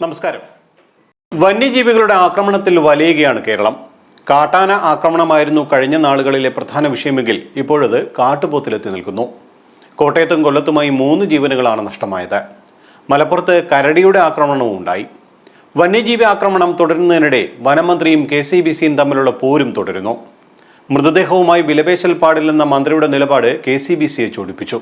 നമസ്കാരം. വന്യജീവികളുടെ ആക്രമണത്തിൽ വലയുകയാണ് കേരളം. കാട്ടാന ആക്രമണമായിരുന്നു കഴിഞ്ഞ നാളുകളിലെ പ്രധാന വിഷയമെങ്കിൽ ഇപ്പോഴത് കാട്ടുപോത്തിലെത്തി നിൽക്കുന്നു. കോട്ടയത്തും കൊല്ലത്തുമായി 3 ജീവനുകളാണ് നഷ്ടമായത്. മലപ്പുറത്ത് കരടിയുടെ ആക്രമണവും ഉണ്ടായി. വന്യജീവി ആക്രമണം തുടരുന്നതിനിടെ വനമന്ത്രിയും KCBCയും തമ്മിലുള്ള പോരും തുടരുന്നു. മൃതദേഹവുമായി വിലപേശൽ പാടില്ലെന്ന മന്ത്രിയുടെ നിലപാട് KCBCയെ ചൊടിപ്പിച്ചു.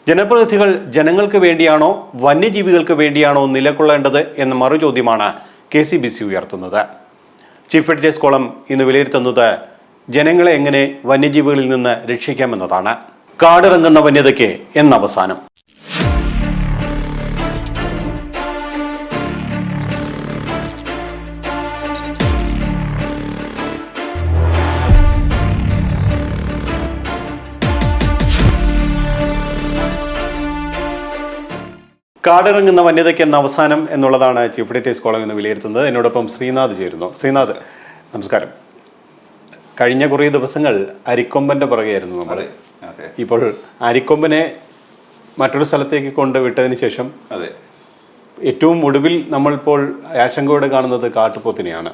ജനപ്രതിനിധികൾ ജനങ്ങൾക്ക് വേണ്ടിയാണോ വന്യജീവികൾക്ക് വേണ്ടിയാണോ നിലകൊള്ളേണ്ടത് എന്ന മറുചോദ്യമാണ് KCBC ഉയർത്തുന്നത്. ചീഫ് എഡിറ്റേഴ്സ് കോളം ഇന്ന് വിലയിരുത്തുന്നത് ജനങ്ങളെ എങ്ങനെ വന്യജീവികളിൽ നിന്ന് രക്ഷിക്കാമെന്നതാണ്. കാടിറങ്ങുന്ന വന്യതയ്ക്ക് എന്നവസാനം. കാടിറങ്ങുന്ന വന്യതയ്ക്ക് എന്ന അവസാനം എന്നുള്ളതാണ് ചീഫ് എഡിറ്റേഴ്സ് കോളം എന്ന് വിലയിരുത്തുന്നത്. എന്നോടൊപ്പം ശ്രീനാഥ് ചേരുന്നു. ശ്രീനാഥ്, നമസ്കാരം. കഴിഞ്ഞ കുറേ ദിവസങ്ങൾ അരിക്കൊമ്പന്റെ പുറകെയായിരുന്നു നമ്മൾ. ഇപ്പോൾ അരിക്കൊമ്പനെ മറ്റൊരു സ്ഥലത്തേക്ക് കൊണ്ടുവിട്ടതിന് ശേഷം ഏറ്റവും ഒടുവിൽ നമ്മളിപ്പോൾ ആശങ്കയോടെ കാണുന്നത് കാട്ടുപോത്തിനെയാണ്.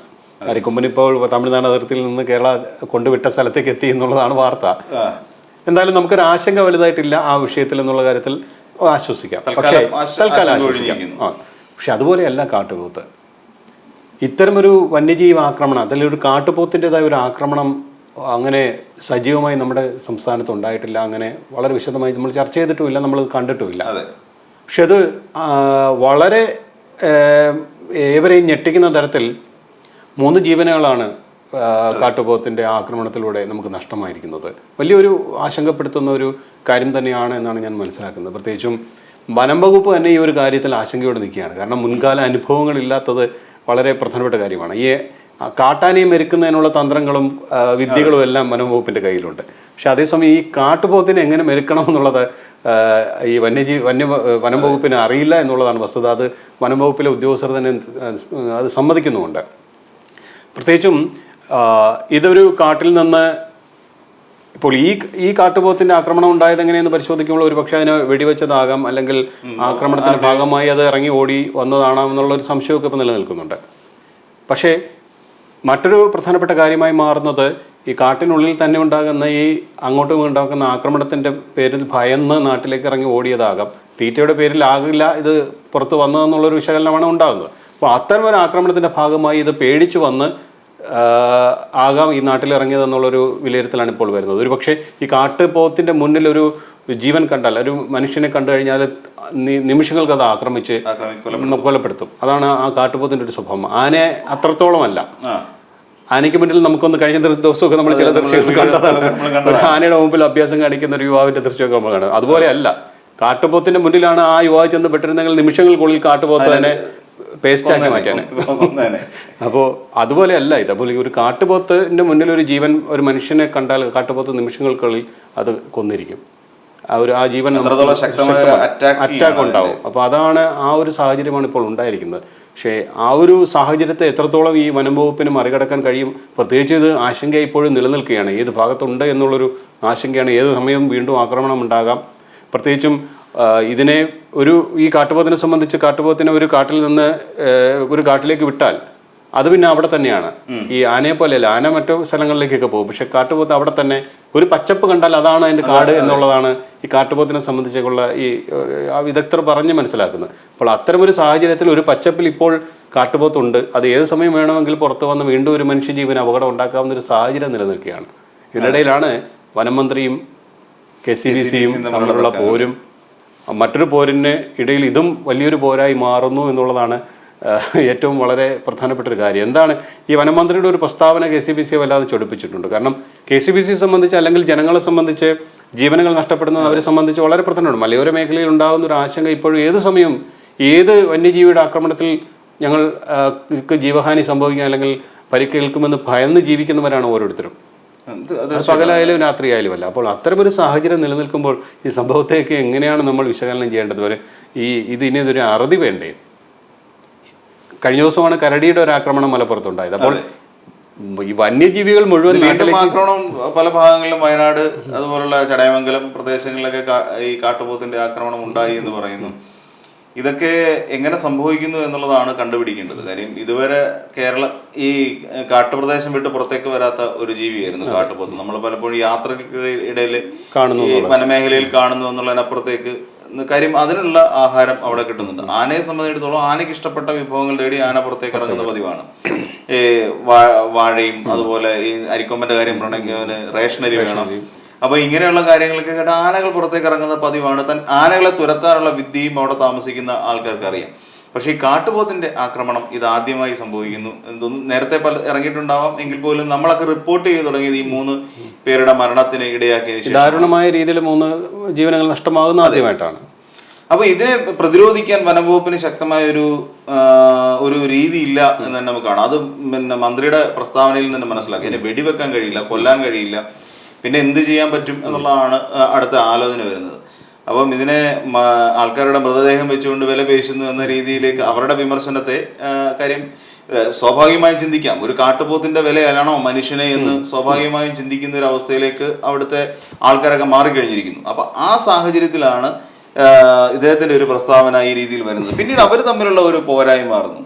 അരിക്കൊമ്പൻ ഇപ്പോൾ തമിഴ്നാട് അതിർത്തിയിൽ നിന്ന് കേരള കൊണ്ടുവിട്ട സ്ഥലത്തേക്ക് എത്തി എന്നുള്ളതാണ് വാർത്ത. എന്തായാലും നമുക്കൊരു ആശങ്ക വലുതായിട്ടില്ല ആ വിഷയത്തിൽ എന്നുള്ള കാര്യത്തിൽ ആശ്വസിക്കാം. പക്ഷെ അതുപോലെയല്ല കാട്ടുപോത്ത്. ഇത്തരമൊരു വന്യജീവി ആക്രമണം, അതിൽ ഒരു കാട്ടുപോത്തിൻ്റെതായ ഒരു ആക്രമണം അങ്ങനെ സജീവമായി നമ്മുടെ സംസ്ഥാനത്ത് ഉണ്ടായിട്ടില്ല. അങ്ങനെ വളരെ വിശദമായി നമ്മൾ ചർച്ച ചെയ്തിട്ടുമില്ല, നമ്മൾ കണ്ടിട്ടുമില്ല. പക്ഷെ അത് വളരെ ഏവരെയും ഞെട്ടിക്കുന്ന തരത്തിൽ 3 ജീവനുകളാണ് കാട്ടുപോത്തിൻ്റെ ആക്രമണത്തിലൂടെ നമുക്ക് നഷ്ടമായിരിക്കുന്നത്. വലിയൊരു ആശങ്കപ്പെടുത്തുന്ന ഒരു കാര്യം തന്നെയാണ് എന്നാണ് ഞാൻ മനസ്സിലാക്കുന്നത്. പ്രത്യേകിച്ചും വനം വകുപ്പ് തന്നെ ഈ ഒരു കാര്യത്തിൽ ആശങ്കയോടെ നിൽക്കുകയാണ്. കാരണം മുൻകാല അനുഭവങ്ങളില്ലാത്തത് വളരെ പ്രധാനപ്പെട്ട കാര്യമാണ്. ഈ കാട്ടാനയെ മെരുക്കുന്നതിനുള്ള തന്ത്രങ്ങളും വിദ്യകളും എല്ലാം വനം വകുപ്പിൻ്റെ കയ്യിലുണ്ട്. പക്ഷെ അതേസമയം ഈ കാട്ടുപോത്തിനെ എങ്ങനെ മെരുക്കണം എന്നുള്ളത് ഈ വനം വകുപ്പിന് അറിയില്ല എന്നുള്ളതാണ് വസ്തുത. അത് വനം വകുപ്പിലെ ഉദ്യോഗസ്ഥർ തന്നെ അത് സമ്മതിക്കുന്നുമുണ്ട്. പ്രത്യേകിച്ചും ഇതൊരു കാട്ടിൽ നിന്ന് ഇപ്പോൾ ഈ കാട്ടുപോത്തിന്റെ ആക്രമണം ഉണ്ടായത് എങ്ങനെയെന്ന് പരിശോധിക്കുമ്പോൾ ഒരു പക്ഷേ അതിനെ വെടിവെച്ചതാകാം, അല്ലെങ്കിൽ ആക്രമണത്തിന്റെ ഭാഗമായി അത് ഇറങ്ങി ഓടി വന്നതാണോ എന്നുള്ളൊരു സംശയമൊക്കെ ഇപ്പോൾ നിലനിൽക്കുന്നുണ്ട്. പക്ഷേ മറ്റൊരു പ്രധാനപ്പെട്ട കാര്യമായി മാറുന്നത് ഈ കാട്ടിനുള്ളിൽ തന്നെ ഉണ്ടാകുന്ന ഈ അങ്ങോട്ടും ഉണ്ടാക്കുന്ന ആക്രമണത്തിന്റെ പേരിൽ ഭയന്ന് നാട്ടിലേക്ക് ഇറങ്ങി ഓടിയതാകാം. തീറ്റയുടെ പേരിലാകില്ല ഇത് പുറത്ത് വന്നതെന്നുള്ളൊരു വിശകലനമാണ് ഉണ്ടാകുന്നത്. അപ്പോൾ അത്തരം ഒരു ആക്രമണത്തിന്റെ ഭാഗമായി ഇത് പേടിച്ചു വന്ന് ആകാം ഈ നാട്ടിലിറങ്ങിയതെന്നുള്ളൊരു വിലയിരുത്തലാണ് ഇപ്പോൾ വരുന്നത്. ഒരു പക്ഷേ ഈ കാട്ടുപോത്തിൻ്റെ മുന്നിൽ ഒരു ജീവൻ കണ്ടാൽ, ഒരു മനുഷ്യനെ കണ്ടു കഴിഞ്ഞാൽ നിമിഷങ്ങൾക്ക് അത് ആക്രമിച്ച് കൊലപ്പെടുത്തും. അതാണ് ആ കാട്ടുപോത്തിൻ്റെ ഒരു സ്വഭാവം. ആനയെ അത്രത്തോളമല്ല. ആനയ്ക്ക് മുന്നിൽ നമുക്കൊന്ന് കഴിഞ്ഞ ദിവസമൊക്കെ നമ്മൾ ചില ദൃശ്യങ്ങൾ കണ്ടതാണ്. ആനയുടെ മുമ്പിൽ അഭ്യാസം കാണിക്കുന്ന ഒരു യുവാവിൻ്റെ ദൃശ്യമൊക്കെ നമ്മൾ കാണുന്നത്. അതുപോലെയല്ല, കാട്ടുപോത്തിൻ്റെ മുന്നിലാണ് ആ യുവാവ് ചെന്ന് പെട്ടിരുന്നെങ്കിൽ നിമിഷങ്ങൾക്കുള്ളിൽ കാട്ടുപോത്ത് തന്നെ പേസ്റ്റാക്കി മാറ്റാന്. അപ്പോൾ അതുപോലെയല്ല ഇത്. അപ്പോൾ ഒരു കാട്ടുപോത്തിന്റെ മുന്നിൽ ഒരു ജീവൻ, ഒരു മനുഷ്യനെ കണ്ടാൽ കാട്ടുപോത്ത് നിമിഷങ്ങൾക്കുള്ളിൽ അത് കൊന്നിരിക്കും. ആ ജീവൻ അറ്റാക്ക് ഉണ്ടാവും. അപ്പോൾ അതാണ് ആ ഒരു സാഹചര്യമാണ് ഇപ്പോൾ ഉണ്ടായിരിക്കുന്നത്. പക്ഷേ ആ ഒരു സാഹചര്യത്തെ എത്രത്തോളം ഈ വനം വകുപ്പിന് മറികടക്കാൻ കഴിയും? പ്രത്യേകിച്ച് ഇത് ആശങ്ക ഇപ്പോഴും നിലനിൽക്കുകയാണ്. ഏത് ഭാഗത്തുണ്ട് എന്നുള്ളൊരു ആശങ്കയാണ്. ഏത് സമയവും വീണ്ടും ആക്രമണം ഉണ്ടാകാം. പ്രത്യേകിച്ചും ഇതിനെ ഈ കാട്ടുപോത്തിനെ സംബന്ധിച്ച് കാട്ടുപോത്തിനെ ഒരു കാട്ടിൽ നിന്ന് ഒരു കാട്ടിലേക്ക് വിട്ടാൽ അത് പിന്നെ അവിടെ തന്നെയാണ്. ഈ ആനയെ പോലെയല്ല. ആന മറ്റു സ്ഥലങ്ങളിലേക്കൊക്കെ പോകും. പക്ഷെ കാട്ടുപോത്ത് അവിടെ തന്നെ ഒരു പച്ചപ്പ് കണ്ടാൽ അതാണ് അതിൻ്റെ കാട് എന്നുള്ളതാണ് ഈ കാട്ടുപോത്തിനെ സംബന്ധിച്ചുള്ള ഈ വിദഗ്ധർ പറഞ്ഞ് മനസ്സിലാക്കുന്നത്. അപ്പോൾ അത്തരമൊരു സാഹചര്യത്തിൽ ഒരു പച്ചപ്പിൽ ഇപ്പോൾ കാട്ടുപോത്തുണ്ട്. അത് ഏത് സമയം വേണമെങ്കിൽ പുറത്തു വന്ന് വീണ്ടും ഒരു മനുഷ്യജീവന് അപകടം ഉണ്ടാക്കാവുന്ന ഒരു സാഹചര്യം നിലനിൽക്കുകയാണ്. ഇതിനിടയിലാണ് വനം മന്ത്രിയും KCBCയും തമ്മിലുള്ള പോരും. മറ്റൊരു പോരിന് ഇടയിൽ ഇതും വലിയൊരു പോരായി മാറുന്നു എന്നുള്ളതാണ് ഏറ്റവും വളരെ പ്രധാനപ്പെട്ട ഒരു കാര്യം. എന്താണ് ഈ വനമന്ത്രിയുടെ ഒരു പ്രസ്താവന KCBCയെ വല്ലാതെ ചൊടിപ്പിച്ചിട്ടുണ്ട്. കാരണം KCBCയെ സംബന്ധിച്ച്, അല്ലെങ്കിൽ ജനങ്ങളെ സംബന്ധിച്ച് ജീവനുകൾ നഷ്ടപ്പെടുന്നത് അവരെ സംബന്ധിച്ച് വളരെ പ്രധാനമാണ്. മലയോര മേഖലയിൽ ഉണ്ടാകുന്ന ഒരു ആശങ്ക ഇപ്പോഴും ഏത് സമയം ഏത് വന്യജീവിയുടെ ആക്രമണത്തിൽ ഞങ്ങൾക്ക് ജീവഹാനി സംഭവിക്കുക അല്ലെങ്കിൽ പരിക്കേൽക്കുമെന്ന് ഭയന്ന് ജീവിക്കുന്നവരാണ് ഓരോരുത്തരും. പകലായാലും രാത്രിയായാലും അല്ല. അപ്പോൾ അത്തരമൊരു സാഹചര്യം നിലനിൽക്കുമ്പോൾ ഈ സംഭവത്തേക്ക് എങ്ങനെയാണ് നമ്മൾ വിശകലനം ചെയ്യേണ്ടത്? ഇതൊരു അറുതി വേണ്ടേ? കഴിഞ്ഞ ദിവസമാണ് കരടിയുടെ ഒരു ആക്രമണം മലപ്പുറത്തുണ്ടായത്. അപ്പോൾ ഈ വന്യജീവികൾ മുഴുവൻ ആക്രമണം പല ഭാഗങ്ങളിലും വയനാട് അതുപോലുള്ള ചടയമംഗലം പ്രദേശങ്ങളിലൊക്കെ ഈ കാട്ടുപോത്തിന്റെ ആക്രമണം ഉണ്ടായി എന്ന് പറയുന്നു. ഇതൊക്കെ എങ്ങനെ സംഭവിക്കുന്നു എന്നുള്ളതാണ് കണ്ടുപിടിക്കേണ്ടത്. കാര്യം ഇതുവരെ ഈ കാട്ടുപ്രദേശം വിട്ട് പുറത്തേക്ക് വരാത്ത ഒരു ജീവിയായിരുന്നു കാട്ടുപോത്ത്. നമ്മൾ പലപ്പോഴും യാത്രക്കിടയിൽ ഈ വനമേഖലയിൽ കാണുന്നു എന്നുള്ളതിനപ്പുറത്തേക്ക് കാര്യം അതിനുള്ള ആഹാരം അവിടെ കിട്ടുന്നുണ്ട്. ആനയെ സംബന്ധിച്ചിടത്തോളം ആനയ്ക്ക് ഇഷ്ടപ്പെട്ട വിഭവങ്ങൾ തേടി ആന പുറത്തേക്ക് ഇറങ്ങുന്ന പതിവാണ്. വാഴയും അതുപോലെ ഈ അരിക്കൊമ്പന്റെ കാര്യം പറഞ്ഞെങ്കിൽ റേഷനരി വേണം. അപ്പൊ ഇങ്ങനെയുള്ള കാര്യങ്ങളൊക്കെ കേട്ട് ആനകൾ പുറത്തേക്ക് ഇറങ്ങുന്ന പതിവാണ്. ആനകളെ തുരത്താനുള്ള വിദ്യയും അവിടെ താമസിക്കുന്ന ആൾക്കാർക്ക് അറിയാം. പക്ഷെ ഈ കാട്ടുപോത്തിന്റെ ആക്രമണം ഇതാദ്യമായി സംഭവിക്കുന്നു. നേരത്തെ ഇറങ്ങിയിട്ടുണ്ടാവാം എങ്കിൽ പോലും നമ്മളൊക്കെ റിപ്പോർട്ട് ചെയ്ത് തുടങ്ങിയത് ഈ 3 പേരുടെ മരണത്തിന് ഇടയാക്കിയതിന് ദാരുണമായ രീതിയിൽ 3 ജീവനുകൾ നഷ്ടമാകുന്ന ആദ്യമായിട്ടാണ്. അപ്പൊ ഇതിനെ പ്രതിരോധിക്കാൻ വനംവകുപ്പിന് ശക്തമായ ഒരു രീതി ഇല്ല എന്ന് തന്നെ നമുക്ക് കാണാം. അത് പിന്നെ മന്ത്രിയുടെ പ്രസ്താവനയിൽ നിന്ന് മനസ്സിലാക്കി. ഇതിനെ വെടിവെക്കാൻ കഴിയില്ല, കൊല്ലാൻ കഴിയില്ല, പിന്നെ എന്ത് ചെയ്യാൻ പറ്റും എന്നുള്ളതാണ് അടുത്ത ആലോചന വരുന്നത്. അപ്പം ഇതിനെ ആൾക്കാരുടെ മൃതദേഹം വെച്ചുകൊണ്ട് വില പേശുന്നു എന്ന രീതിയിലേക്ക് അവരുടെ വിമർശനത്തെ കാര്യം സ്വാഭാവികമായും ചിന്തിക്കാം. ഒരു കാട്ടുപോത്തിന്റെ വിലയാണോ മനുഷ്യനെ എന്ന് സ്വാഭാവികമായും ചിന്തിക്കുന്ന ഒരു അവസ്ഥയിലേക്ക് അവിടുത്തെ ആൾക്കാരൊക്കെ മാറിക്കഴിഞ്ഞിരിക്കുന്നു. അപ്പൊ ആ സാഹചര്യത്തിലാണ് ഇദ്ദേഹത്തിന്റെ ഒരു പ്രസ്താവന ഈ രീതിയിൽ വരുന്നത്. പിന്നീട് അവർ തമ്മിലുള്ള ഒരു പോരായി മാറുന്നു.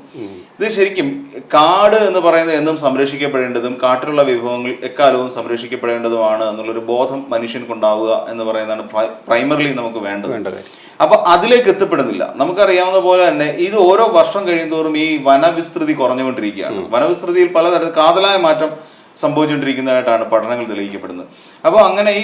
ഇത് ശരിക്കും കാട് എന്ന് പറയുന്നത് എന്നും സംരക്ഷിക്കപ്പെടേണ്ടതും കാട്ടിലുള്ള വിഭവങ്ങൾ എക്കാലവും സംരക്ഷിക്കപ്പെടേണ്ടതുമാണ് എന്നുള്ളൊരു ബോധം മനുഷ്യൻക്കുണ്ടാവുക എന്ന് പറയുന്നതാണ് പ്രൈമറിലി നമുക്ക് വേണ്ടത്. അപ്പൊ അതിലേക്ക് എത്തിപ്പെടുന്നില്ല. നമുക്കറിയാവുന്ന പോലെ തന്നെ ഇത് ഓരോ വർഷം കഴിയുന്തോറും ഈ വനവിസ്തൃതി കുറഞ്ഞുകൊണ്ടിരിക്കുകയാണ്. വനവിസ്തൃതിയിൽ പലതരത്തിൽ കാതലായ മാറ്റം സംഭവിച്ചുകൊണ്ടിരിക്കുന്നതായിട്ടാണ് പഠനങ്ങൾ തെളിയിക്കപ്പെടുന്നത്. അപ്പോൾ അങ്ങനെ ഈ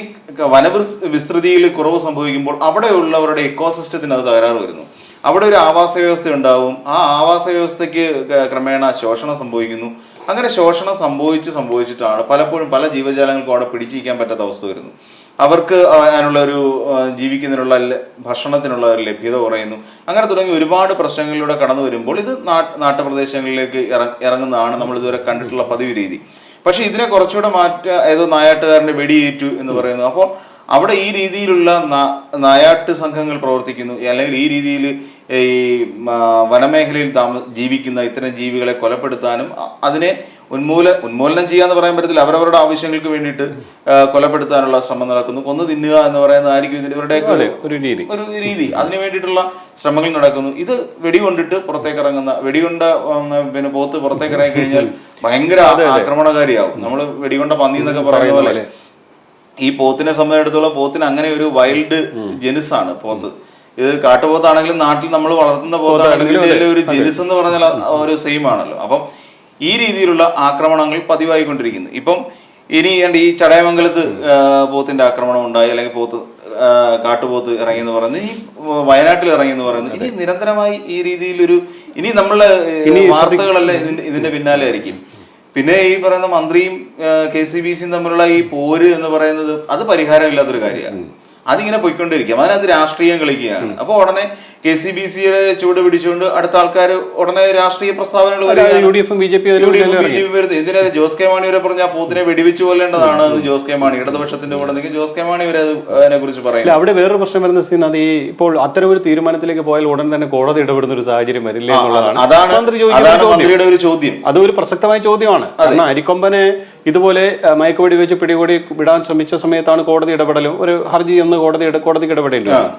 വനവിസ്തൃതിയിൽ കുറവ് സംഭവിക്കുമ്പോൾ അവിടെയുള്ളവരുടെ എക്കോസിസ്റ്റത്തിന് അത് തകരാറ് വരുന്നു. അവിടെ ഒരു ആവാസ വ്യവസ്ഥ ഉണ്ടാവും. ആ ആവാസ വ്യവസ്ഥയ്ക്ക് ക്രമേണ ശോഷണം സംഭവിക്കുന്നു. അങ്ങനെ ശോഷണം സംഭവിച്ചിട്ടാണ് പലപ്പോഴും പല ജീവജാലങ്ങൾക്കും അവിടെ പിടിച്ചിരിക്കാൻ പറ്റാത്ത അവസ്ഥ വരുന്നു. അവർക്ക് അതിനുള്ള ഒരു ജീവിക്കുന്നതിനുള്ള ഭക്ഷണത്തിനുള്ള ഒരു ലഭ്യത കുറയുന്നു. അങ്ങനെ തുടങ്ങി ഒരുപാട് പ്രശ്നങ്ങളിലൂടെ കടന്നു വരുമ്പോൾ ഇത് നാട്ടുപ്രദേശങ്ങളിലേക്ക് ഇറങ്ങുന്നതാണ് നമ്മൾ ഇതുവരെ കണ്ടിട്ടുള്ള പതിവ് രീതി. പക്ഷെ ഇതിനെ കുറച്ചുകൂടെ ഏതോ നായാട്ടുകാരന്റെ വെടിയേറ്റു എന്ന് പറയുന്നു. അപ്പോൾ അവിടെ ഈ രീതിയിലുള്ള നായാട്ട് സംഘങ്ങൾ പ്രവർത്തിക്കുന്നു, അല്ലെങ്കിൽ ഈ രീതിയിൽ ഈ വനമേഖലയിൽ ജീവിക്കുന്ന ഇത്തരം ജീവികളെ കൊലപ്പെടുത്താനും അതിനെ ഉന്മൂലനം ചെയ്യാന്ന് പറയാൻ പറ്റത്തില്ല, അവരവരുടെ ആവശ്യങ്ങൾക്ക് വേണ്ടിയിട്ട് കൊലപ്പെടുത്താനുള്ള ശ്രമം നടക്കുന്നു. കൊന്നു തിന്നുക എന്ന് പറയുന്നതായിരിക്കും ഇവരുടെയൊക്കെ ഒരു രീതി. അതിനു വേണ്ടിയിട്ടുള്ള ശ്രമങ്ങൾ നടക്കുന്നു. ഇത് വെടികൊണ്ടിട്ട് പുറത്തേക്ക് ഇറങ്ങുന്ന പിന്നെ പോത്ത് പുറത്തേക്ക് ഇറങ്ങി കഴിഞ്ഞാൽ ഭയങ്കര ആക്രമണകാരിയാവും. നമ്മൾ വെടികൊണ്ട പന്നി എന്നൊക്കെ പറയുന്ന പോലെ ഈ പോത്തിനെ സംബന്ധിച്ചിടത്തോളം പോത്തിന് അങ്ങനെ ഒരു വൈൽഡ് ജനുസാണ് പോത്ത്. ഇത് കാട്ടുപോത്താണെങ്കിലും നാട്ടിൽ നമ്മൾ വളർത്തുന്ന പോത്താണെങ്കിലും ഇതിന്റെ ഒരു ജനുസ് എന്ന് പറഞ്ഞാൽ ഒരു സെയിം ആണല്ലോ. അപ്പം ഈ രീതിയിലുള്ള ആക്രമണങ്ങൾ പതിവായിക്കൊണ്ടിരിക്കുന്നു. ഇപ്പം ഇനി ഈ ചടയമംഗലത്ത് പോത്തിന്റെ ആക്രമണം ഉണ്ടായി, അല്ലെങ്കിൽ കാട്ടുപോത്ത് ഇറങ്ങിയെന്ന് പറയുന്നത്, ഈ വയനാട്ടിൽ ഇറങ്ങിയെന്ന് പറയുന്നത്, ഇനി നിരന്തരമായി ഈ രീതിയിലൊരു ഇനി നമ്മളെ വാർത്തകളല്ലേ ഇതിന്റെ പിന്നാലെ ആയിരിക്കും. പിന്നെ ഈ പറയുന്ന മന്ത്രിയും KCBCയും തമ്മിലുള്ള ഈ പോര് എന്ന് പറയുന്നത് അത് പരിഹാരമില്ലാത്തൊരു കാര്യമാണ്. അതിങ്ങനെ പോയിക്കൊണ്ടിരിക്കും. അതിനകത്ത് രാഷ്ട്രീയം കളിക്കുകയാണ്. അപ്പോൾ ഉടനെ KCBCയുടെ ചൂട് പിടിച്ചുകൊണ്ട് അടുത്ത ആൾക്കാർ ഉടനെ രാഷ്ട്രീയ പ്രസ്താവനകൾ വരുന്നത്. ഇതിനെ ജോസ് കെ മാണി വരെ പറഞ്ഞ ആ പോത്തിനെ വെടിവെച്ചു കൊല്ലേണ്ടതാണ് എന്ന് ജോസ് കെ മാണി ഇടതുപക്ഷത്തിന്റെ കൂടെ നിൽക്കും. ജോസ് കെ മാണി വരെ അതിനെ കുറിച്ച് പറയില്ല. അവിടെ വേറൊരു പ്രശ്നം വരുന്ന സ്ഥിതി അത് ഇപ്പോൾ അത്തരം ഒരു തീരുമാനത്തിലേക്ക് പോയാൽ ഉടൻ തന്നെ കോടതി ഇടപെടുന്ന ഒരു സാഹചര്യം വരില്ലേ എന്നുള്ളതാണ് മന്ത്രിയുടെ ഒരു ചോദ്യം. അത് ഒരു പ്രസക്തമായ ചോദ്യമാണ്. കാരണം അരിക്കൊമ്പനെ ഇതുപോലെ മയക്കുവെടി വെച്ച് പിടികൂടി വിടാൻ ശ്രമിച്ച സമയത്താണ് കോടതി ഇടപെടലും ഒരു ഹർജി എന്ന് കോടതിക്ക് ഇടപെടേണ്ടി വന്നു.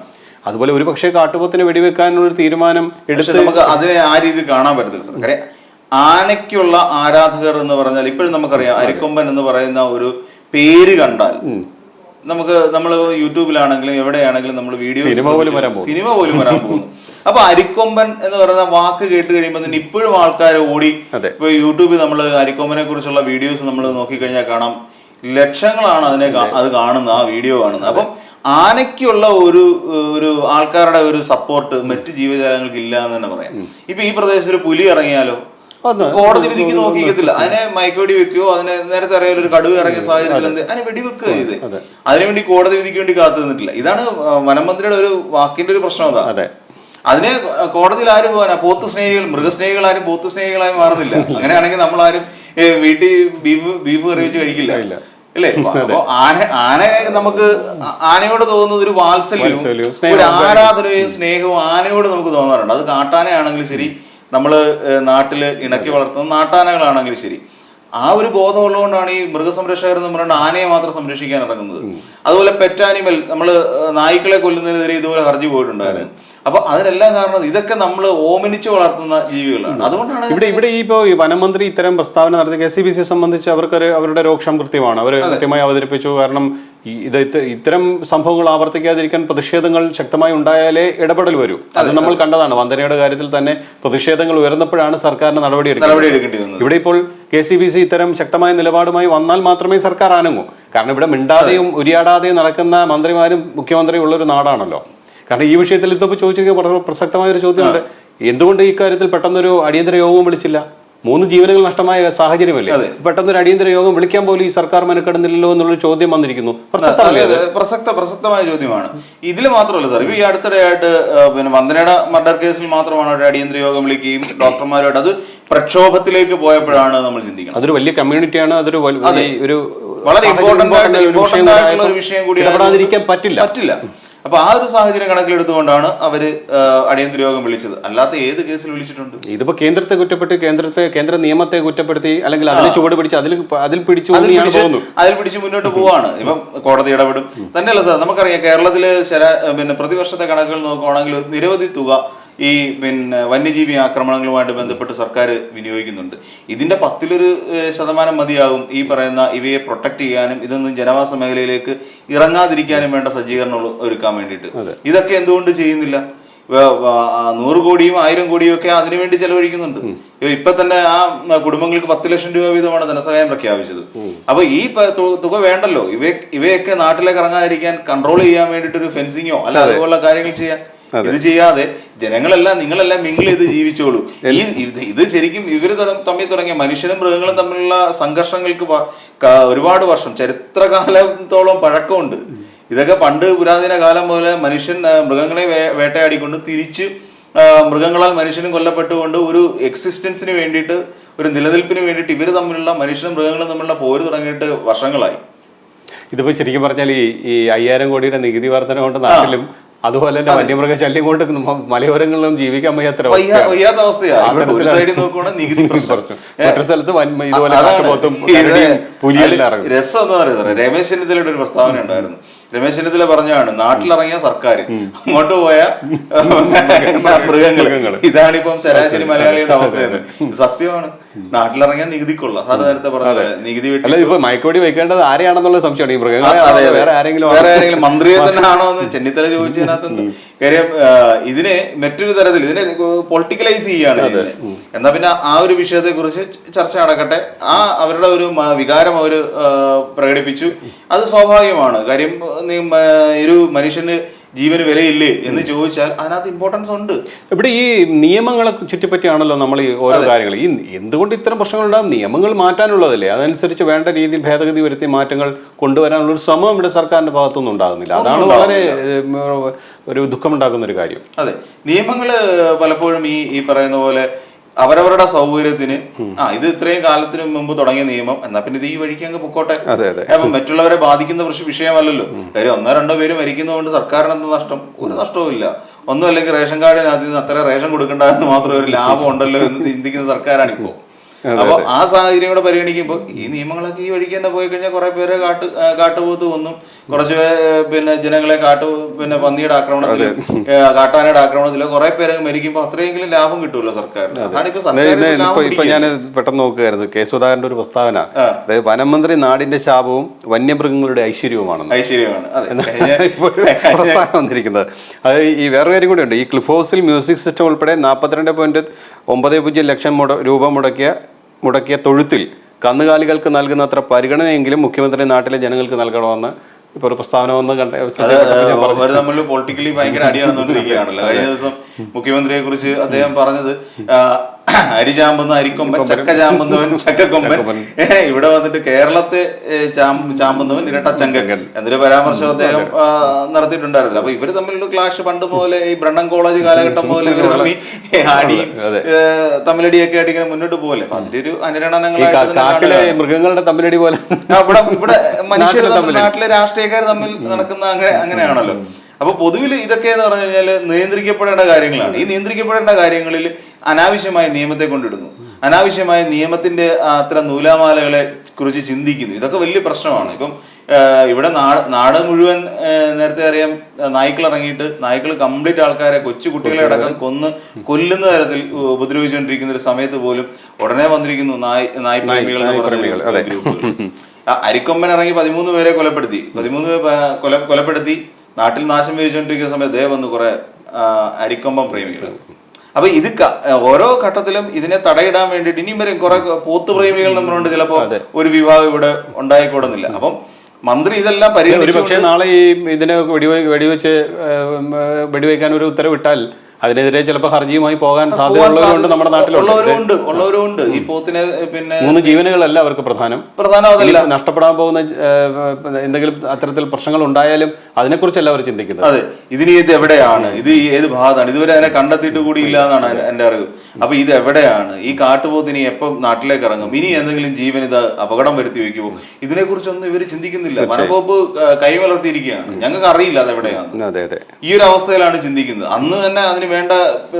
അതുപോലെ ഒരു പക്ഷേ കാട്ടുപോത്തിനെ വെടിവെക്കാനുള്ള ഒരു തീരുമാനം എടുത്ത് നമുക്ക് അതിനെ ആ രീതിയിൽ കാണാൻ പറ്റത്തില്ല. കാര്യം ആനയ്ക്കുള്ള ആരാധകർ എന്ന് പറഞ്ഞാൽ ഇപ്പോഴും നമുക്കറിയാം, അരിക്കൊമ്പൻ എന്ന് പറയുന്ന ഒരു പേര് കണ്ടാൽ നമ്മൾ യൂട്യൂബിലാണെങ്കിലും എവിടെയാണെങ്കിലും നമ്മൾ വീഡിയോ സിനിമ പോലും വരാൻ പോകുന്നു. അപ്പൊ അരിക്കൊമ്പൻ എന്ന് പറയുന്ന വാക്ക് കേട്ട് കഴിയുമ്പോൾ തന്നെ ഇപ്പോഴും ആൾക്കാർ ഓടി. ഇപ്പൊ യൂട്യൂബിൽ നമ്മൾ അരിക്കൊമ്പനെ കുറിച്ചുള്ള വീഡിയോസ് നമ്മൾ നോക്കിക്കഴിഞ്ഞാൽ കാണാം, ലക്ഷങ്ങളാണ് അത് കാണുന്നത്, ആ വീഡിയോ കാണുന്നത്. അപ്പം ആനയ്ക്കുള്ള ഒരു ആൾക്കാരുടെ ഒരു സപ്പോർട്ട് മറ്റു ജീവജാലങ്ങൾക്ക് ഇല്ല എന്ന് തന്നെ പറയാം. ഇപ്പൊ ഈ പ്രദേശത്ത് ഒരു പുലി ഇറങ്ങിയാലോ കോടതി വിധിക്ക് നോക്കിക്കത്തില്ല. അതിനെ മയക്കുവെടി വെക്കുകയോ, അതിനെ നേരത്തെ അറിയാലോ ഒരു കടുവ ഇറങ്ങിയ സാഹചര്യത്തിൽ അതിനെ വെടിവെക്കുക ചെയ്ത് അതിനുവേണ്ടി കോടതി വിധിക്ക് വേണ്ടി കാത്തു നിന്നിട്ടില്ല. ഇതാണ് വനമന്ത്രിയുടെ ഒരു വാക്കിന്റെ ഒരു പ്രശ്നം. അതാ അതിനെ കോടതിയിൽ ആരും പോകാനാ? പോത്ത് സ്നേഹികൾ, മൃഗസ്നേഹികൾ ആരും പോത്ത് സ്നേഹികളായി മാറുന്നില്ല. അങ്ങനെയാണെങ്കിൽ നമ്മൾ ആരും വീട്ടിൽ ബീഫ് കറി വെച്ച് കഴിക്കില്ല അല്ലേ? അപ്പൊ ആന നമുക്ക് ആനയോട് തോന്നുന്നത് ഒരു വാത്സല്യവും ഒരു ആരാധനയും സ്നേഹവും ആനയോട് നമുക്ക് തോന്നാറുണ്ട്. അത് കാട്ടാനയാണെങ്കിലും ശരി, നമ്മള് നാട്ടില് ഇണക്കി വളർത്തുന്ന നാട്ടാനകളാണെങ്കിലും ശരി, ആ ഒരു ബോധമുള്ളതുകൊണ്ടാണ് ഈ മൃഗസംരക്ഷകർ എന്ന് പറയുന്നത് ആനയെ മാത്രം സംരക്ഷിക്കാൻ ഇറങ്ങുന്നത്. അതുപോലെ പെറ്റ് ആനിമൽ, നമ്മള് നായ്ക്കളെ കൊല്ലുന്നതിനെതിരെ ഇതുപോലെ ഹർജി പോയിട്ടുണ്ടായിരുന്നു. അപ്പൊ അതിനെല്ലാം കാരണം ഇതൊക്കെ നമ്മൾ ഓമനിച്ച് വളർത്തുന്ന ജീവികളാണ്. അതുകൊണ്ടാണ് ഇവിടെ ഈ വനമന്ത്രി ഇത്തരം പ്രസ്താവന നടത്തി KCBC സംബന്ധിച്ച് അവരുടെ രോക്ഷം കൃത്യമാണ്. അവർ കൃത്യമായി അവതരിപ്പിച്ചു. കാരണം ഇത്തരം സംഭവങ്ങൾ ആവർത്തിക്കാതിരിക്കാൻ പ്രതിഷേധങ്ങൾ ശക്തമായി ഉണ്ടായാലേ ഇടപെടൽ വരൂ. അത് നമ്മൾ കണ്ടതാണ്. വന്ദനയുടെ കാര്യത്തിൽ തന്നെ പ്രതിഷേധങ്ങൾ ഉയർന്നപ്പോഴാണ് സർക്കാരിന് നടപടി എടുക്കേണ്ടി വന്നത്. ഇവിടെ ഇപ്പോൾ KCBC ഇത്തരം ശക്തമായ നിലപാടുമായി വന്നാൽ മാത്രമേ സർക്കാർ അനങ്ങൂ. കാരണം ഇവിടെ മിണ്ടാതെയും ഉരിയാടാതെയും നടക്കുന്ന മന്ത്രിമാരും മുഖ്യമന്ത്രിയും ഉള്ളൊരു നാടാണല്ലോ. കാരണം ഈ വിഷയത്തിൽ ഇതിപ്പോൾ ചോദിച്ചെങ്കിൽ പ്രസക്തമായ ഒരു ചോദ്യമുണ്ട്. എന്തുകൊണ്ട് ഈ കാര്യത്തിൽ പെട്ടെന്നൊരു അടിയന്തര യോഗവും വിളിച്ചില്ല? 3 ജീവനുകൾ നഷ്ടമായ സാഹചര്യമല്ലേ. പെട്ടെന്നൊരു അടിയന്തര യോഗം വിളിക്കാൻ പോലും ഈ സർക്കാർ മെനക്കെടുന്നില്ലല്ലോ എന്നുള്ളൊരു ചോദ്യം വന്നിരിക്കുന്നു. പ്രസക്തമായ ചോദ്യമാണ്. ഇതിൽ മാത്രമല്ല സാർ, ഈ അടുത്തിടെയായിട്ട് പിന്നെ വന്ദനയുടെ മർഡർ കേസിൽ മാത്രമാണ് ഒരു അടിയന്തര യോഗം വിളിക്കുകയും ഡോക്ടർമാരോട് അത് പ്രക്ഷോഭത്തിലേക്ക് പോയപ്പോഴാണ് നമ്മൾ ചിന്തിക്കുന്നത്. അതൊരു വലിയ കമ്മ്യൂണിറ്റിയാണ്. അതൊരു വളരെ ഇമ്പോർട്ടന്റ് ആയിട്ടുള്ള ഒരു വിഷയം കൂടി പറ്റില്ല. അപ്പൊ ആ ഒരു സാഹചര്യം കണക്കിലെടുത്തുകൊണ്ടാണ് അവര് അടിയന്തര യോഗം വിളിച്ചത്. അല്ലാത്ത ഏത് കേസിൽ വിളിച്ചിട്ടുണ്ട്? ഇതിപ്പോ കേന്ദ്രത്തെ കുറ്റപ്പെട്ട് കേന്ദ്ര നിയമത്തെ കുറ്റപ്പെടുത്തി അല്ലെങ്കിൽ അതിനെ ചുവട് പിടിച്ച് അതിൽ പിടിച്ച് മുന്നോട്ട് പോവാണ്. ഇപ്പം കോടതി ഇടപെടും തന്നെയല്ല സാർ. നമുക്കറിയാം കേരളത്തില് പിന്നെ പ്രതിവർഷത്തെ കണക്കുകൾ നോക്കുകയാണെങ്കിൽ നിരവധി തുക ഈ പിന്നെ വന്യജീവി ആക്രമണങ്ങളുമായിട്ട് ബന്ധപ്പെട്ട് സർക്കാർ വിനിയോഗിക്കുന്നുണ്ട്. ഇതിന്റെ 10% മതിയാകും ഈ പറയുന്ന ഇവയെ പ്രൊട്ടക്ട് ചെയ്യാനും ഇതൊന്നും ജനവാസ മേഖലയിലേക്ക് ഇറങ്ങാതിരിക്കാനും വേണ്ട സജ്ജീകരണങ്ങൾ ഒരുക്കാൻ വേണ്ടിയിട്ട്. ഇതൊക്കെ എന്തുകൊണ്ട് ചെയ്യുന്നില്ല? 100 കോടിയും 1000 കോടിയും ഒക്കെ അതിനുവേണ്ടി ചെലവഴിക്കുന്നുണ്ട്. ഇപ്പൊ തന്നെ ആ കുടുംബങ്ങൾക്ക് 10 ലക്ഷം രൂപ വീതമാണ് ധനസഹായം പ്രഖ്യാപിച്ചത്. അപ്പൊ ഈ തുക വേണ്ടല്ലോ ഇവയൊക്കെ നാട്ടിലേക്ക് ഇറങ്ങാതിരിക്കാൻ കൺട്രോൾ ചെയ്യാൻ വേണ്ടിയിട്ട് ഒരു ഫെൻസിങ്ങോ അല്ല അതുപോലുള്ള കാര്യങ്ങൾ ചെയ്യാൻ. ഇത് ചെയ്യാതെ ജനങ്ങളെല്ലാം നിങ്ങളെല്ലാം മിങ്കിൾ ചെയ്ത് ജീവിച്ചോളൂ. ഇത് ശരിക്കും ഇവര് തമ്മിൽ തുടങ്ങിയ മനുഷ്യനും മൃഗങ്ങളും തമ്മിലുള്ള സംഘർഷങ്ങൾക്ക് ഒരുപാട് വർഷം ചരിത്രകാലത്തോളം പഴക്കമുണ്ട്. ഇതൊക്കെ പണ്ട് പുരാതന കാലം പോലെ മനുഷ്യൻ മൃഗങ്ങളെ വേട്ടയാടിക്കൊണ്ട് തിരിച്ച് മൃഗങ്ങളാൽ മനുഷ്യനും കൊല്ലപ്പെട്ടുകൊണ്ട് ഒരു എക്സിസ്റ്റൻസിന് വേണ്ടിയിട്ട് ഒരു നിലനിൽപ്പിന് വേണ്ടിയിട്ട് ഇവര് തമ്മിലുള്ള മനുഷ്യനും മൃഗങ്ങളും തമ്മിലുള്ള പോര് തുടങ്ങിയിട്ട് വർഷങ്ങളായി. ഇതിപ്പോ ശരിക്കും പറഞ്ഞാൽ ഈ 5000 കോടിയുടെ നികുതി വർധന കൊണ്ട് നാട്ടിലും അതുപോലെ തന്നെ വന്യമൃഗ ശല്യം കൊണ്ട് മലയോരങ്ങളിലും ജീവിക്കാൻ വയ്യാത്ത അവസ്ഥയാണ്. മറ്റൊരു സ്ഥലത്ത് രസം എന്താ പറയുക, രമേശ് ചെന്നിത്തലയുടെ ഒരു പ്രസ്താവന ഉണ്ടായിരുന്നു. രമേശ് ചെന്നിത്തല പറഞ്ഞാണ് നാട്ടിലിറങ്ങിയ സർക്കാർ അങ്ങോട്ട് പോയ മൃഗങ്ങൾ. ഇതാണിപ്പം ശരാശരി മലയാളിയുടെ അവസ്ഥയാണ്. ഇത് സത്യമാണ്. നാട്ടിലിറങ്ങിയ നികുതിക്കുള്ള സാർ നേരത്തെ പറഞ്ഞ നികുതി മയക്കോടി വെക്കേണ്ടത് ആരെയാണെന്നുള്ള സംശയമാണ്. ഈ മൃഗങ്ങൾ വേറെ ആരെങ്കിലും മന്ത്രിയെ തന്നെ ആണോ എന്ന് ചെന്നിത്തല ചോദിച്ചതിനകത്ത്. കാര്യം ഇതിനെ മറ്റൊരു തരത്തിൽ ഇതിനെ പൊളിറ്റിക്കലൈസ് ചെയ്യാണ്. എന്നാ പിന്നെ ആ ഒരു വിഷയത്തെ കുറിച്ച് ചർച്ച നടക്കട്ടെ. അവരുടെ ഒരു വികാരം അവർ പ്രകടിപ്പിച്ചു. അത് സ്വാഭാവികമാണ്. കാര്യം ഒരു മനുഷ്യന് ജീവന് വിലയില്ലേ എന്ന് ചോദിച്ചാൽ അതിനകത്ത് ഇമ്പോർട്ടൻസ് ഉണ്ട്. ഇവിടെ ഈ നിയമങ്ങളെ ചുറ്റിപ്പറ്റിയാണല്ലോ നമ്മൾ ഈ ഓരോ കാര്യങ്ങൾ. ഈ എന്തുകൊണ്ട് ഇത്തരം പ്രശ്നങ്ങൾ ഉണ്ടാകും? നിയമങ്ങൾ മാറ്റാനുള്ളതല്ലേ. അതനുസരിച്ച് വേണ്ട രീതിയിൽ ഭേദഗതി വരുത്തി മാറ്റങ്ങൾ കൊണ്ടുവരാനുള്ള ഒരു ശ്രമം ഇവിടെ സർക്കാരിന്റെ ഭാഗത്തുനിന്ന് ഉണ്ടാകുന്നില്ല. അതാണ് വളരെ ഒരു ദുഃഖമുണ്ടാക്കുന്ന ഒരു കാര്യം. അതെ, നിയമങ്ങള് പലപ്പോഴും ഈ പറയുന്ന പോലെ അവരവരുടെ സൗകര്യത്തിന് ഇത് ഇത്രയും കാലത്തിന് മുമ്പ് തുടങ്ങിയ നിയമം എന്നാ പിന്നെ ഇത് ഈ വഴിക്ക് അങ്ങ് പൊക്കോട്ടെ. അപ്പൊ മറ്റുള്ളവരെ ബാധിക്കുന്ന വിഷയമല്ലല്ലോ. കാര്യം 1-2 പേര് മരിക്കുന്നതുകൊണ്ട് സർക്കാരിന് എന്ത് നഷ്ടം? ഒരു നഷ്ടവും ഇല്ല. ഒന്നും അല്ലെങ്കിൽ റേഷൻ കാർഡിനകത്ത് നിന്ന് അത്ര റേഷൻ കൊടുക്കേണ്ടതെന്ന് മാത്രം ഒരു ലാഭം ഉണ്ടല്ലോ എന്ന് ചിന്തിക്കുന്ന സർക്കാരാണ് ഇപ്പോ. അപ്പൊ ആ സാഹചര്യം കൂടെ പരിഗണിക്കുമ്പോൾ ഈ നിയമങ്ങളൊക്കെ ഈ വഴിക്ക് തന്നെ പോയി കഴിഞ്ഞാൽ കുറെ പേരെ കാട്ടുപോത്ത് കൊന്നും കുറച്ച് പിന്നെ ജനങ്ങളെ പന്നിയുടെ ആക്രമണത്തിലോ കാട്ടാനയുടെ ആക്രമണത്തിലോ കുറെ പേരെ മരിക്കുമ്പോൾ അത്രയെങ്കിലും ലാഭം കിട്ടുമല്ലോ സർക്കാരിന്. ഇപ്പൊ ഞാൻ പെട്ടെന്ന് നോക്കുകയായിരുന്നു കെ സുധാകരന്റെ ഒരു പ്രസ്താവന. അതായത് വനമന്ത്രി നാടിന്റെ ശാപവും വന്യമൃഗങ്ങളുടെ ഐശ്വര്യവുമാണ് പ്രസ്താവന വന്നിരിക്കുന്നത്. അത് ഈ വേറെ കാര്യം കൂടെ ഉണ്ട്. ഈ ക്ലിഫ് ഹൗസിൽ മ്യൂസിക് സിസ്റ്റം ഉൾപ്പെടെ 42.90 ലക്ഷം രൂപ മുടക്കിയ തൊഴുത്തിൽ കന്നുകാലികൾക്ക് നൽകുന്നത്ര പരിഗണനയെങ്കിലും മുഖ്യമന്ത്രി നാട്ടിലെ ജനങ്ങൾക്ക് നൽകണമെന്ന് ഇപ്പൊ ഒരു പ്രസ്താവന വന്ന് തമ്മിൽ പൊളിറ്റിക്കലി ഭയങ്കര അടി നടന്നുകൊണ്ടിരിക്കുകയാണല്ലോ. കഴിഞ്ഞ ദിവസം മുഖ്യമന്ത്രിയെ കുറിച്ച് അദ്ദേഹം പറഞ്ഞത് അരി ചാമ്പുന്ന അരിക്കൊമ്പൻ, ചക്ക ചാമ്പുന്നവൻ ചക്കക്കൊമ്പൻ, ഇവിടെ വന്നിട്ട് കേരളത്തെ ചാമ്പുന്നവൻ ഇരട്ടച്ചങ്കൻ എന്നൊരു പരാമർശം അദ്ദേഹം നടത്തിയിട്ടുണ്ടായിരുന്നില്ല. അപ്പൊ ഇവര് തമ്മിലുള്ള ക്ലാഷ് പണ്ട് പോലെ ഈ ബ്രണ്ണൻ കോളേജ് കാലഘട്ടം പോലെ ഇവര് തമ്മിൽ അടിയും തമ്മിലടിയൊക്കെ ആയിട്ട് ഇങ്ങനെ മുന്നോട്ട് പോലെ അതിന്റെ ഒരു അനുരണനങ്ങളായിട്ട് മൃഗങ്ങളുടെ തമ്മിലടി പോലെ ഇവിടെ മനുഷ്യരുടെ നാട്ടിലെ രാഷ്ട്രീയക്കാർ തമ്മിൽ നടക്കുന്ന അങ്ങനെയാണല്ലോ. അപ്പൊ പൊതുവിൽ ഇതൊക്കെ എന്ന് പറഞ്ഞു കഴിഞ്ഞാൽ നിയന്ത്രിക്കപ്പെടേണ്ട കാര്യങ്ങളാണ്. ഈ നിയന്ത്രിക്കപ്പെടേണ്ട കാര്യങ്ങളിൽ അനാവശ്യമായ നിയമത്തെ കൊണ്ടിടുന്നു, അനാവശ്യമായ നിയമത്തിന്റെ അത്ര നൂലാമാലകളെ കുറിച്ച് ചിന്തിക്കുന്നു. ഇതൊക്കെ വലിയ പ്രശ്നമാണ്. ഇപ്പം ഇവിടെ നാട് മുഴുവൻ നേരത്തെ അറിയാം നായ്ക്കൾ ഇറങ്ങിയിട്ട് നായ്ക്കൾ കംപ്ലീറ്റ് ആൾക്കാരെ കൊച്ചു കുട്ടികളെ അടക്കം കൊല്ലുന്ന തരത്തിൽ ഉപദ്രവിച്ചുകൊണ്ടിരിക്കുന്ന ഒരു സമയത്ത് പോലും ഉടനെ വന്നിരിക്കുന്നു നായ് പ്രേമികൾ. അരിക്കൊമ്പൻ ഇറങ്ങി 13 പേരെ കൊലപ്പെടുത്തി. 13 പേരെ കൊലപ്പെടുത്തി നാട്ടിൽ നാശം വിധിച്ചുകൊണ്ടിരിക്കുന്ന സമയത്ത് വന്നു കുറെ അരിക്കൊമ്പൻ പ്രേമികൾ. അപ്പൊ ഇത് ഓരോ ഘട്ടത്തിലും ഇതിനെ തടയിടാൻ വേണ്ടിയിട്ട് ഇനിയും വരും കുറെ പോത്ത് പ്രേമികൾ നമ്മളുണ്ട്. ചിലപ്പോ ഒരു വിവാഹം ഇവിടെ ഉണ്ടായിക്കൂടുന്നില്ല. അപ്പം മന്ത്രി ഇതെല്ലാം പരിഗണിച്ചു. പക്ഷേ നാളെ ഈ ഇതിനെ വെടിവെക്കാൻ ഒരു ഉത്തരവിട്ടാൽ അതിനെതിരെ ചിലപ്പോൾ ഹർജിയുമായി പോകാൻ സാധ്യതയുള്ളവരുണ്ട് നമ്മുടെ നാട്ടിലുള്ളവരുണ്ട്. ഈ പോത്തിനെ പിന്നെ 3 ജീവനുകളല്ല അവർക്ക് പ്രധാനം അതല്ല, നഷ്ടപ്പെടാൻ പോകുന്ന എന്തെങ്കിലും അത്തരത്തിൽ പ്രശ്നങ്ങൾ ഉണ്ടായാലും അതിനെക്കുറിച്ചല്ല അവർ ചിന്തിക്കുന്നത്. അതെ, ഇതിന് ഇത് എവിടെയാണ്, ഇത് ഏത് ഭാഗത്താണ്, ഇതുവരെ അതിനെ കണ്ടെത്തിയിട്ട് കൂടി ഇല്ല എന്നാണ് എന്റെ അറിവ്. അപ്പൊ ഇത് എവിടെയാണ്, ഈ കാട്ടുപോത്തിനി എപ്പം നാട്ടിലേക്ക് ഇറങ്ങും, ഇനി എന്തെങ്കിലും ജീവൻ ഇത് അപകടം വരുത്തി വയ്ക്കുമോ, ഇതിനെ കുറിച്ചൊന്നും ഇവർ ചിന്തിക്കുന്നില്ല. വനംവകുപ്പ് കൈമലർത്തിയിരിക്കുകയാണ്, ഞങ്ങൾക്ക് അറിയില്ല അതെവിടെയാണ്. ഈ ഒരു അവസ്ഥയിലാണ് ചിന്തിക്കുന്നത്. അന്ന് തന്നെ അതിന് വേണ്ട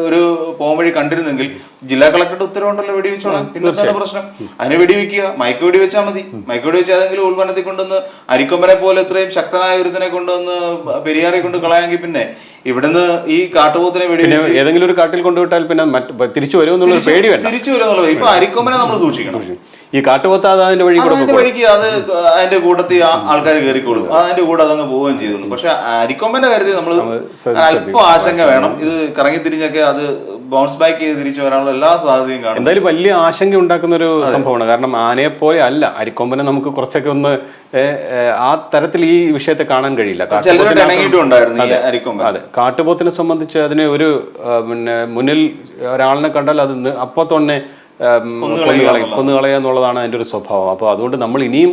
ഒരു പോംവഴി കണ്ടിരുന്നെങ്കിൽ ജില്ലാ കളക്ടറുടെ ഉത്തരവുണ്ടല്ലോ വെടിവെച്ചോളാം, പിന്നെ പ്രശ്നം അതിനെ വെടിവെക്കുക, മയക്ക് വെടിവെച്ചാൽ മതി. മയക്ക് വെടിവെച്ച് ഏതെങ്കിലും ഉൾവനത്തിൽ കൊണ്ടുവന്ന് അരിക്കൊമ്പനെ പോലെ ഇത്രയും ശക്തനായ ഒരുത്തിനെ കൊണ്ടുവന്ന് പെരിയാറെ കൊണ്ട് കളയാമെങ്കിൽ പിന്നെ ഇവിടുന്ന് ഈ കാട്ടുപോത്തിനെ വെടിവെച്ച് ഏതെങ്കിലും ഒരു കാട്ടിൽ കൊണ്ടുവിട്ടാൽ പിന്നെ തിരിച്ചു വരുമെന്നുള്ള പേടി വേണ്ട. തിരിച്ചു വരുമെന്നുള്ളത് ഇപ്പൊ അരിക്കൊമ്പനെ നമ്മൾ സൂക്ഷിക്കണം. ഈ കാട്ടുപോത്ത് അതിന്റെ വഴിക്ക് അത് അതിന്റെ കൂട്ടത്തിൽ ആൾക്കാർ കയറിക്കോളും, അതിന്റെ കൂടെ അതങ്ങ് പോവുകയും ചെയ്തോളൂ. പക്ഷെ അരിക്കൊമ്പന്റെ കാര്യത്തിൽ നമ്മൾ അല്പം ആശങ്ക വേണം. ഇത് കറങ്ങി തിരിഞ്ഞൊക്കെ അത് ബൗൺസ് ബാക്ക് ചെയ്ത് തിരിച്ചു വരാനുള്ള എല്ലാ സാധ്യതയും കാണും. എന്തായാലും വലിയ ആശങ്ക ഉണ്ടാക്കുന്ന ഒരു സംഭവമാണ്. കാരണം ആനയെ പോലെ അല്ല അരിക്കൊമ്പനെ നമുക്ക് കുറച്ചൊക്കെ ഒന്ന് ആ തരത്തിൽ ഈ വിഷയത്തെ കാണാൻ കഴിയില്ല. അതെ, കാട്ടുപോത്തിനെ സംബന്ധിച്ച് അതിന് ഒരു പിന്നെ മുന്നിൽ ഒരാളിനെ കണ്ടാൽ അത് അപ്പോൾ തന്നെ കൊന്നുകളയുക എന്നുള്ളതാണ് അതിൻ്റെ ഒരു സ്വഭാവം. അപ്പോൾ അതുകൊണ്ട് നമ്മൾ ഇനിയും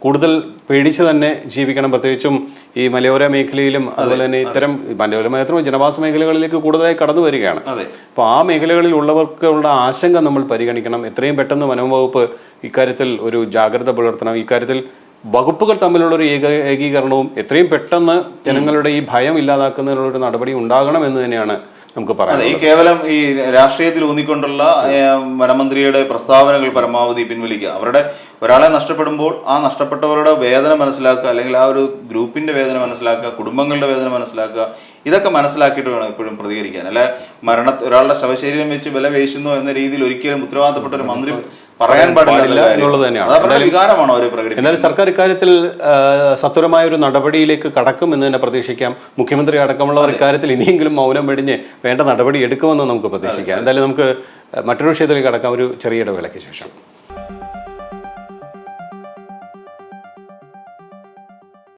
കൂടുതൽ പേടിച്ച് തന്നെ ജീവിക്കണം. പ്രത്യേകിച്ചും ഈ മലയോര മേഖലയിലും അതുപോലെ തന്നെ ഇത്തരം മലയോര മേഖല ജനവാസ മേഖലകളിലേക്ക് കൂടുതലായി കടന്നു വരികയാണ്. അപ്പോൾ ആ മേഖലകളിൽ ഉള്ളവർക്കുള്ള ആശങ്ക നമ്മൾ പരിഗണിക്കണം. എത്രയും പെട്ടെന്ന് വനം വകുപ്പ് ഇക്കാര്യത്തിൽ ഒരു ജാഗ്രത പുലർത്തണം. ഇക്കാര്യത്തിൽ വകുപ്പുകൾ തമ്മിലുള്ള ഒരു ഏകീകരണവും എത്രയും പെട്ടെന്ന് ജനങ്ങളുടെ ഈ ഭയം ഇല്ലാതാക്കുന്നതിനുള്ള ഒരു നടപടി ഉണ്ടാകണം എന്ന് തന്നെയാണ് നമുക്ക് പറയാം. ഈ കേവലം ഈ രാഷ്ട്രീയത്തിൽ ഊന്നിക്കൊണ്ടുള്ള വനമന്ത്രിയുടെ പ്രസ്താവനകൾ പരമാവധി പിൻവലിക്കുക. അവരുടെ ഒരാളെ നഷ്ടപ്പെടുമ്പോൾ ആ നഷ്ടപ്പെട്ടവരുടെ വേദന മനസ്സിലാക്കുക, അല്ലെങ്കിൽ ആ ഒരു ഗ്രൂപ്പിന്റെ വേദന മനസ്സിലാക്കുക, കുടുംബങ്ങളുടെ വേദന മനസ്സിലാക്കുക. ഇതൊക്കെ മനസ്സിലാക്കിയിട്ട് വേണം എപ്പോഴും പ്രതികരിക്കാൻ. അല്ലെ ഒരാളുടെ ശവശരീരം വെച്ച് വില വേശുന്നു എന്ന രീതിയിൽ ഒരിക്കലും ഉത്തരവാദിത്തപ്പെട്ട ഒരു മന്ത്രി പറയാൻ പാടില്ല എന്നുള്ളത് തന്നെയാണ് വികാരമാണോ അവർ പ്രകടിപ്പിക്കുന്നത്. എന്നാൽ സർക്കാർ ഇക്കാര്യത്തിൽ സത്വരമായ ഒരു നടപടിയിലേക്ക് കടക്കും എന്ന് തന്നെ പ്രതീക്ഷിക്കാം. മുഖ്യമന്ത്രി അടക്കമുള്ളവർ ഇക്കാര്യത്തിൽ ഇനിയെങ്കിലും മൗനം വെടിഞ്ഞ് വേണ്ട നടപടി എടുക്കുമെന്ന് നമുക്ക് പ്രതീക്ഷിക്കാം. എന്തായാലും നമുക്ക് മറ്റൊരു വിഷയത്തിലേക്ക് കടക്കാം, ഒരു ചെറിയ ഇടവേളയ്ക്ക് ശേഷം.